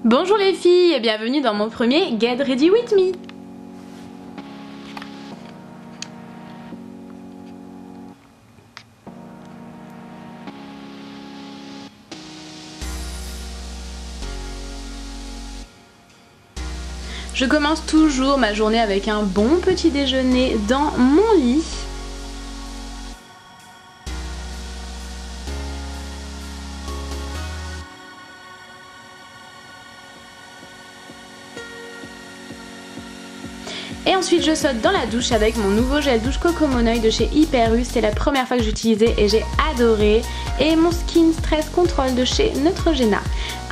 Bonjour les filles et bienvenue dans mon premier Get Ready With Me. Je commence toujours ma journée avec un bon petit déjeuner dans mon lit. Et ensuite je saute dans la douche avec mon nouveau gel douche Coco Mon Oeil de chez Hyperus. C'est la première fois que j'utilisais et j'ai adoré. Et mon Skin Stress Control de chez Neutrogena.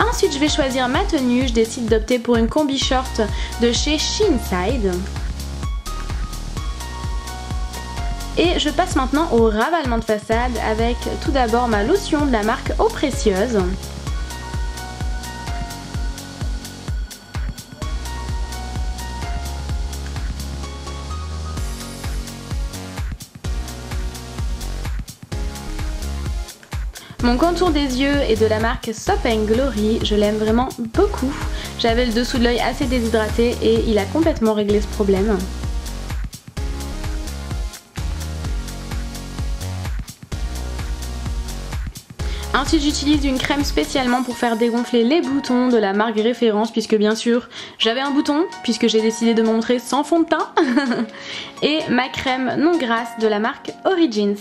Ensuite je vais choisir ma tenue. Je décide d'opter pour une combi short de chez Sheenside. Et je passe maintenant au ravalement de façade avec tout d'abord ma lotion de la marque Eau Précieuse. Mon contour des yeux est de la marque Soap & Glory, je l'aime vraiment beaucoup. J'avais le dessous de l'œil assez déshydraté et il a complètement réglé ce problème. Ensuite j'utilise une crème spécialement pour faire dégonfler les boutons de la marque Référence, puisque bien sûr j'avais un bouton, puisque j'ai décidé de me montrer sans fond de teint. Et ma crème non grasse de la marque Origins.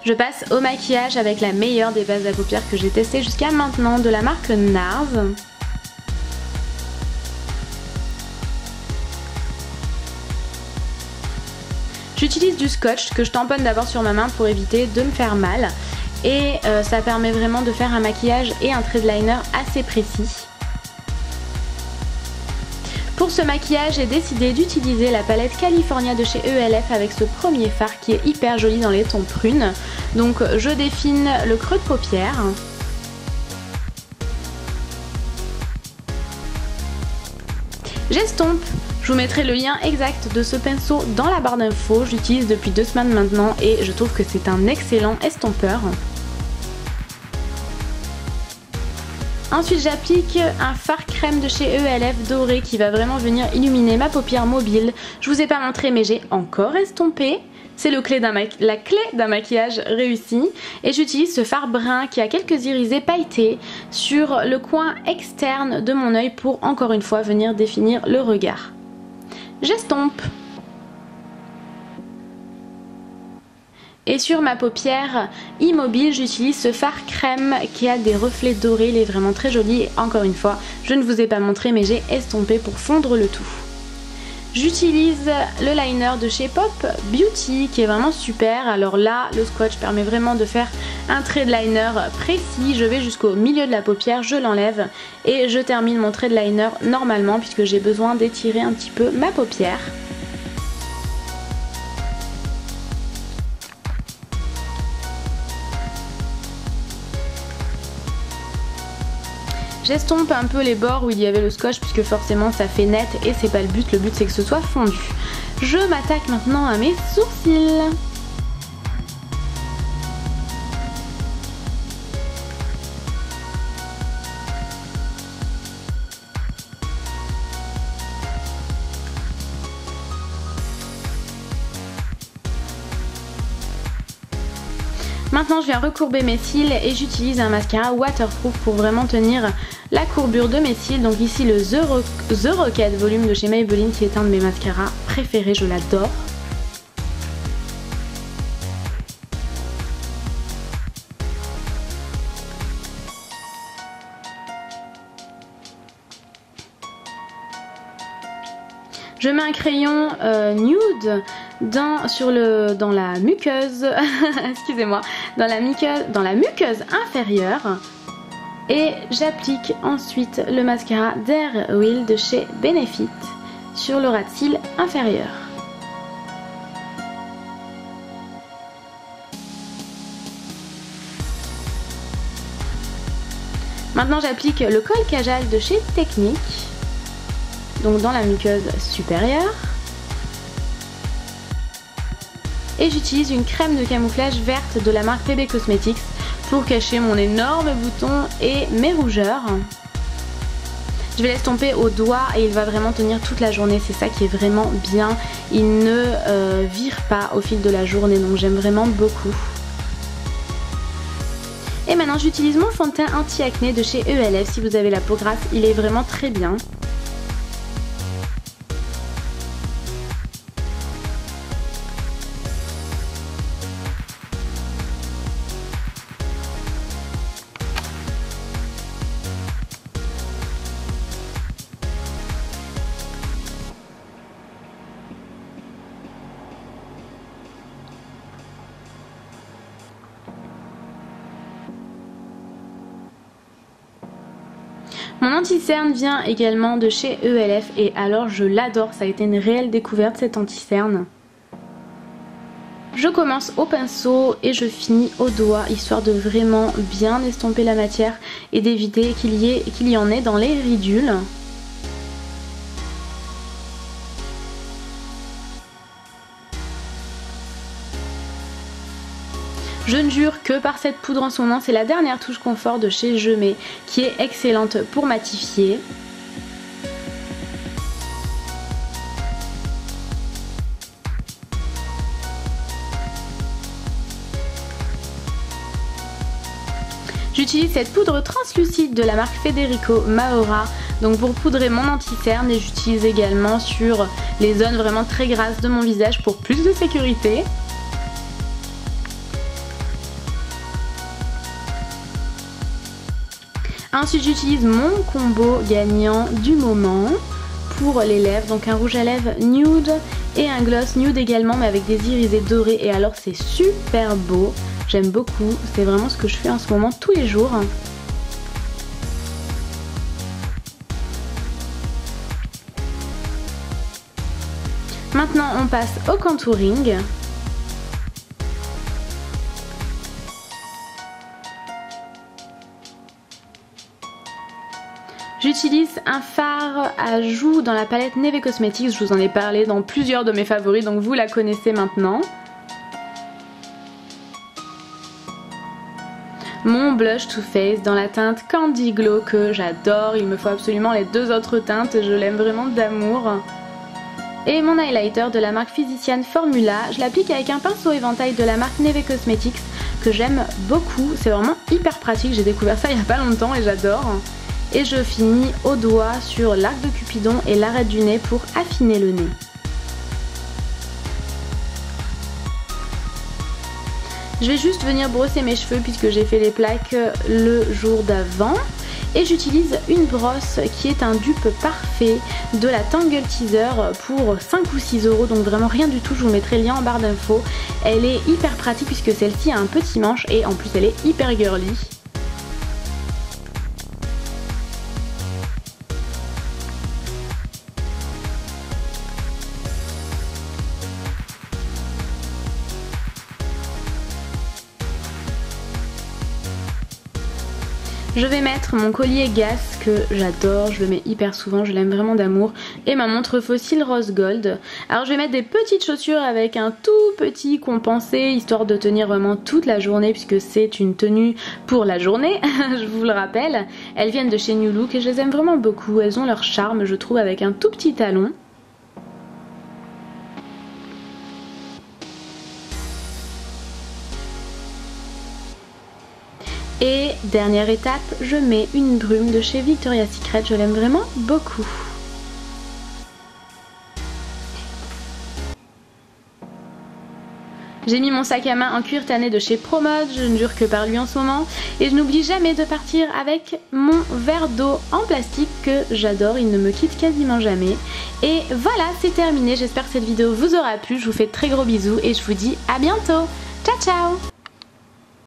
Je passe au maquillage avec la meilleure des bases à paupières que j'ai testées jusqu'à maintenant de la marque NARS. J'utilise du scotch que je tamponne d'abord sur ma main pour éviter de me faire mal. Et ça permet vraiment de faire un maquillage et un trait de liner assez précis. Pour ce maquillage, j'ai décidé d'utiliser la palette California de chez ELF avec ce premier fard qui est hyper joli dans les tons prunes. Donc je défine le creux de paupière. J'estompe. Je vous mettrai le lien exact de ce pinceau dans la barre d'infos. Je l'utilise depuis 2 semaines maintenant et je trouve que c'est un excellent estompeur. Ensuite j'applique un fard crème de chez ELF doré qui va vraiment venir illuminer ma paupière mobile. Je vous ai pas montré mais j'ai encore estompé. C'est la clé d'un maquillage réussi. Et j'utilise ce fard brun qui a quelques irisés pailletés sur le coin externe de mon œil pour encore une fois venir définir le regard. J'estompe. Et sur ma paupière immobile, j'utilise ce fard crème qui a des reflets dorés. Il est vraiment très joli et encore une fois, je ne vous ai pas montré mais j'ai estompé pour fondre le tout. J'utilise le liner de chez Pop Beauty qui est vraiment super. Alors là, le swatch permet vraiment de faire un trait de liner précis. Je vais jusqu'au milieu de la paupière, je l'enlève et je termine mon trait de liner normalement puisque j'ai besoin d'étirer un petit peu ma paupière. J'estompe un peu les bords où il y avait le scotch puisque forcément ça fait net et c'est pas le but c'est que ce soit fondu. Je m'attaque maintenant à mes sourcils. Maintenant je viens recourber mes cils et j'utilise un mascara waterproof pour vraiment tenir la courbure de mes cils. Donc ici le The Rocket Volume de chez Maybelline qui est un de mes mascaras préférés, je l'adore. Je mets un crayon nude dans la muqueuse, excusez-moi, dans la muqueuse inférieure et j'applique ensuite le mascara Dare Will de chez Benefit sur le ras de cils inférieur. Maintenant j'applique le col Kajal de chez Technique, donc dans la muqueuse supérieure. Et j'utilise une crème de camouflage verte de la marque PB Cosmetics pour cacher mon énorme bouton et mes rougeurs. Je vais l'estomper au doigt et il va vraiment tenir toute la journée, c'est ça qui est vraiment bien. Il ne vire pas au fil de la journée, donc j'aime vraiment beaucoup. Et maintenant j'utilise mon fond de teint anti-acné de chez ELF. Si vous avez la peau grasse, il est vraiment très bien. Mon anti-cerne vient également de chez ELF et alors je l'adore, ça a été une réelle découverte cette anti-cerne. Je commence au pinceau et je finis au doigt histoire de vraiment bien estomper la matière et d'éviter qu'il y en ait dans les ridules. Je ne jure que par cette poudre en ce moment, c'est la dernière touche confort de chez Je Mets qui est excellente pour matifier. J'utilise cette poudre translucide de la marque Federico Maura donc pour poudrer mon anti-cerne et j'utilise également sur les zones vraiment très grasses de mon visage pour plus de sécurité. Ensuite j'utilise mon combo gagnant du moment pour les lèvres, donc un rouge à lèvres nude et un gloss nude également mais avec des irisés dorés et alors c'est super beau, j'aime beaucoup, c'est vraiment ce que je fais en ce moment tous les jours. Maintenant on passe au contouring. J'utilise un fard à joues dans la palette Neve Cosmetics, je vous en ai parlé dans plusieurs de mes favoris donc vous la connaissez maintenant. Mon blush Too Faced dans la teinte Candy Glow que j'adore, il me faut absolument les deux autres teintes, je l'aime vraiment d'amour. Et mon highlighter de la marque Physician Formula, je l'applique avec un pinceau éventail de la marque Neve Cosmetics que j'aime beaucoup, c'est vraiment hyper pratique, j'ai découvert ça il n'y a pas longtemps et j'adore. Et je finis au doigt sur l'arc de Cupidon et l'arête du nez pour affiner le nez. Je vais juste venir brosser mes cheveux puisque j'ai fait les plaques le jour d'avant. Et j'utilise une brosse qui est un dupe parfait de la Tangle Teaser pour 5 ou 6 €, donc vraiment rien du tout, je vous mettrai le lien en barre d'infos. Elle est hyper pratique puisque celle-ci a un petit manche et en plus elle est hyper girly. Je vais mettre mon collier Gas que j'adore, je le mets hyper souvent, je l'aime vraiment d'amour. Et ma montre fossile rose gold. Alors je vais mettre des petites chaussures avec un tout petit compensé, histoire de tenir vraiment toute la journée puisque c'est une tenue pour la journée, je vous le rappelle. Elles viennent de chez New Look et je les aime vraiment beaucoup, elles ont leur charme je trouve avec un tout petit talon. Et dernière étape, je mets une brume de chez Victoria's Secret, je l'aime vraiment beaucoup. J'ai mis mon sac à main en cuir tanné de chez Promode, je ne jure que par lui en ce moment. Et je n'oublie jamais de partir avec mon verre d'eau en plastique que j'adore, il ne me quitte quasiment jamais. Et voilà, c'est terminé, j'espère que cette vidéo vous aura plu, je vous fais de très gros bisous et je vous dis à bientôt. Ciao ciao!